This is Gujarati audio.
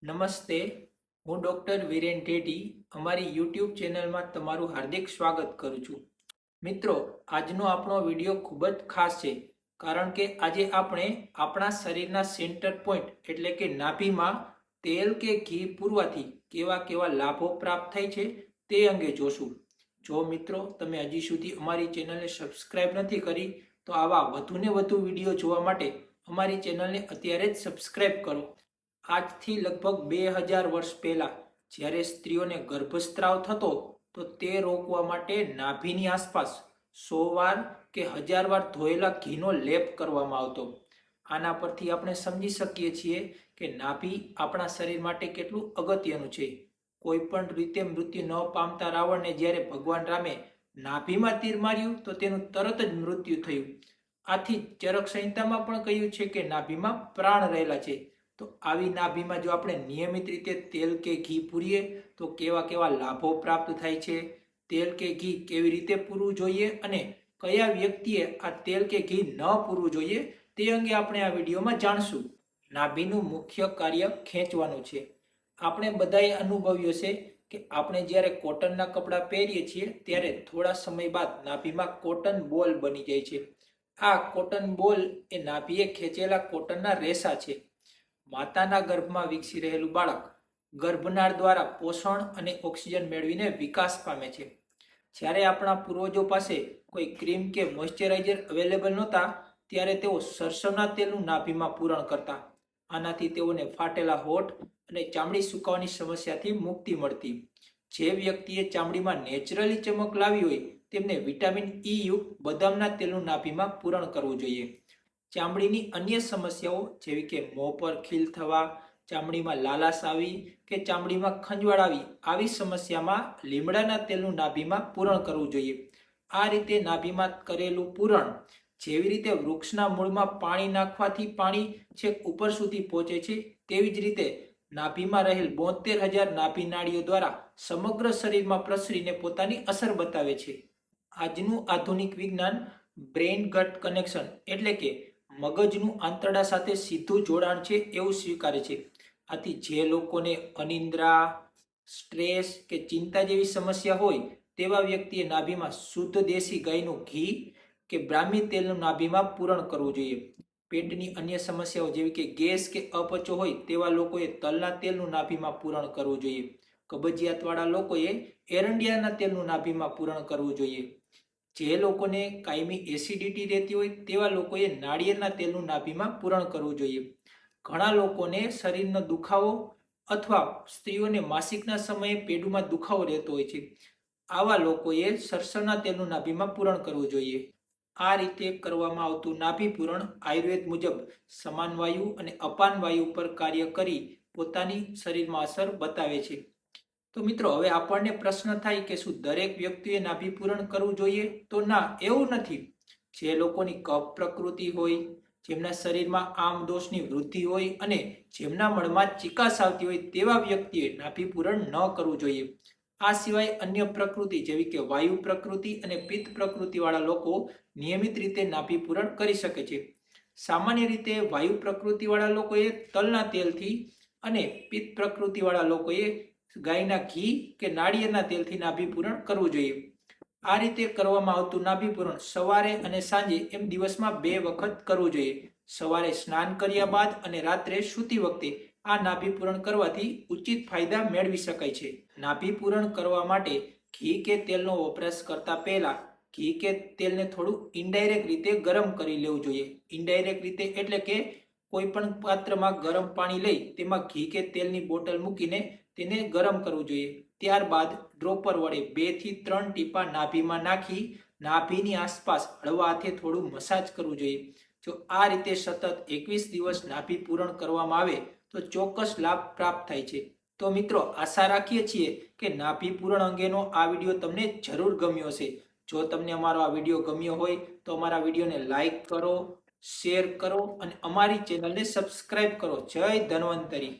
નમસ્તે, હું ડૉક્ટર વિરેન રેડ્ડી અમારી યુટ્યુબ ચેનલમાં તમારું હાર્દિક સ્વાગત કરું છું. મિત્રો, આજનો આપણો વિડીયો ખૂબ જ ખાસ છે કારણ કે આજે આપણે આપણા શરીરના સેન્ટર પોઈન્ટ એટલે કે નાભીમાં તેલ કે ઘી પૂરવાથી કેવા કેવા લાભો પ્રાપ્ત થાય છે તે અંગે જોશું. જો મિત્રો તમે હજી સુધી અમારી ચેનલને સબસ્ક્રાઈબ નથી કરી તો આવા વધુને વધુ વિડીયો જોવા માટે અમારી ચેનલને અત્યારે જ સબસ્ક્રાઈબ કરો. આજથી લગભગ 2000 વર્ષ પહેલા જ્યારે સ્ત્રીઓને ગર્ભસ્રાવ થતો તો તે રોકવા માટે નાભીની આસપાસ 100 વાર કે 1000 વાર ધોયેલા ઘીનો લેપ કરવામાં આવતો. આના પરથી આપણે સમજી શકીએ છીએ કે નાભી આપણા શરીર માટે કેટલું અગત્યનું છે. કોઈ પણ રીતે મૃત્યુ ન પામતા રાવણને જ્યારે ભગવાન રામે નાભીમાં તીર માર્યું તો તેનું તરત જ મૃત્યુ થયું. આથી ચરક સંહિતામાં પણ કહ્યું છે કે નાભીમાં પ્રાણ રહેલા છે. તો આવી નાભીમાં જો આપણે નિયમિત રીતે તેલ કે ઘી પૂરીએ તો કેવા કેવા લાભો પ્રાપ્ત થાય છે, તેલ કે ઘી કેવી રીતે પૂરવું જોઈએ અને કયા વ્યક્તિએ આ તેલ કે ઘી ન પૂરવું જોઈએ તે અંગે આપણે આ વિડીયોમાં જાણશું. નાભીનું મુખ્ય કાર્ય ખેંચવાનું છે. આપણે બધાએ અનુભવ્યો છે કે આપણે જ્યારે કોટનના કપડાં પહેરીએ છીએ ત્યારે થોડા સમય બાદ નાભીમાં કોટન બોલ બની જાય છે. આ કોટન બોલ એ નાભીએ ખેંચેલા કોટનના રેસા છે. માતાના ગર્ભમાં વિકસી રહેલું બાળક ગર્ભનાળ દ્વારા પોષણ અને ઓક્સિજન મેળવીને વિકાસ પામે છે. જ્યારે આપણા પૂર્વજો પાસે કોઈ ક્રીમ કે મોઇશ્ચરાઇઝર અવેલેબલ નહોતા ત્યારે તેઓ સરસવના તેલનું નાભીમાં પૂરણ કરતા. આનાથી તેઓને ફાટેલા હોઠ અને ચામડી સુકાવાની સમસ્યાથી મુક્તિ મળતી. જે વ્યક્તિએ ચામડીમાં નેચરલી ચમક લાવી હોય તેમને વિટામિન ઈ યુક્ત બદામના તેલનું નાભીમાં પૂરણ કરવું જોઈએ. ચામડીની અન્ય સમસ્યાઓ જેવી કે મોં પર ખીલ થવા, ચામડીમાં લાલાશ આવી કે ચામડીમાં ખંજવાળ આવી સમસ્યામાં લીમડાના તેલનું નાભીમાં પૂરણ કરવું જોઈએ. આ રીતે નાભીમાં કરેલું પૂરણ જેવી રીતે વૃક્ષના મૂળમાં પાણી નાખવાથી પાણી છેક ઉપર સુધી પહોંચે છે તેવી જ રીતે નાભીમાં રહેલ 72,000 નાભી નાડીઓ દ્વારા સમગ્ર શરીરમાં પ્રસરીને પોતાની અસર બતાવે છે. આજનું આધુનિક વિજ્ઞાન બ્રેઇન ગટ કનેક્શન એટલે કે મગજનું આંતરડા સાથે સીધું જોડાણ છે એવું સ્વીકારે છે. આથી જે લોકોને અનિદ્રા, સ્ટ્રેસ કે ચિંતા જેવી સમસ્યા હોય તેવા વ્યક્તિએ નાભીમાં શુદ્ધ દેશી ગાયનું ઘી કે બ્રાહ્મી તેલનું નાભીમાં પૂરણ કરવું જોઈએ. પેટની અન્ય સમસ્યાઓ જેવી કે ગેસ કે અપચો હોય તેવા લોકોએ તલના તેલનું નાભીમાં પૂરણ કરવું જોઈએ. કબજિયાતવાળા લોકોએ એરંડિયાના તેલનું નાભીમાં પૂરણ કરવું જોઈએ. જે લોકોને કાયમી એસિડિટી રહેતી હોય તેવા લોકોએ નાળિયેરના તેલનું નાભીમાં પૂરણ કરવું જોઈએ. ઘણા લોકોને શરીરનો દુખાવો અથવા સ્ત્રીઓને માસિકના સમયે પેડુમાં દુખાવો રહેતો હોય છે. આવા લોકોએ સરસવના તેલનું નાભીમાં પૂરણ કરવું જોઈએ. આ રીતે કરવામાં આવતું નાભી પૂરણ આયુર્વેદ મુજબ સમાન વાયુ અને અપાન વાયુ પર કાર્ય કરી પોતાની શરીરમાં અસર બતાવે છે. તો મિત્રો, હવે આપણને પ્રશ્ન થાય કે શું દરેક વ્યક્તિએ નાભી પૂરણ કરવું જોઈએ? તો ના, એવું નથી. જે લોકોની કફ પ્રકૃતિ હોય, જેમના શરીરમાં આમ દોષની વૃદ્ધિ હોય અને જેમના મળમાં ચિકાસ આવતી હોય તેવા વ્યક્તિએ નાભી પૂરણ ન કરવું જોઈએ. આ સિવાય અન્ય પ્રકૃતિ જેવી કે વાયુ પ્રકૃતિ અને પિત્ત પ્રકૃતિવાળા લોકો નિયમિત રીતે નાભી પૂરણ કરી શકે છે. સામાન્ય રીતે વાયુ પ્રકૃતિવાળા લોકોએ તલના તેલથી અને પિત્ત પ્રકૃતિવાળા લોકોએ ગાયના ઘી કે નાળિયેરના તેલથી નાભી પૂરણ કરવું જોઈએ. આ રીતે કરવામાં આવતું નાભી પૂરણ સવારે અને સાંજે એમ દિવસમાં 2 વખત કરવું જોઈએ. સવારે સ્નાન કર્યા બાદ અને રાત્રે સૂતી વખતે આ નાભી પૂરણ કરવાથી ઉચિત ફાયદા મેળવી શકાય છે. નાભી પૂરણ કરવા માટે ઘી કે તેલનો વપરાશ કરતા પહેલા ઘી કે તેલને થોડું ઇનડાયરેક્ટ રીતે ગરમ કરી લેવું જોઈએ. ઇનડાયરેક્ટ રીતે એટલે કે કોઈ પણ પાત્રમાં ગરમ પાણી લઈ તેમાં ઘી કે તેલની બોટલ મૂકીને તેને ગરમ કરવું જોઈએ. ત્યારબાદ ડ્રોપર વડે 2 થી 3 ટીપા નાભીમાં નાખી નાભીની આસપાસ હળવા હાથે થોડું મસાજ કરવું જોઈએ. જો આ રીતે સતત 21 દિવસ નાભી પૂરણ કરવામાં આવે તો ચોક્કસ લાભ પ્રાપ્ત થાય છે. તો મિત્રો, આશા રાખીએ છીએ કે નાભી પૂરણ અંગેનો આ વિડીયો તમને જરૂર ગમ્યો હશે. જો તમને અમારો આ વિડીયો ગમ્યો હોય તો અમારા વિડીયોને લાઈક કરો, શેર કરો અને અમારી ચેનલને સબસ્ક્રાઈબ કરો. જય ધન્વંતરી.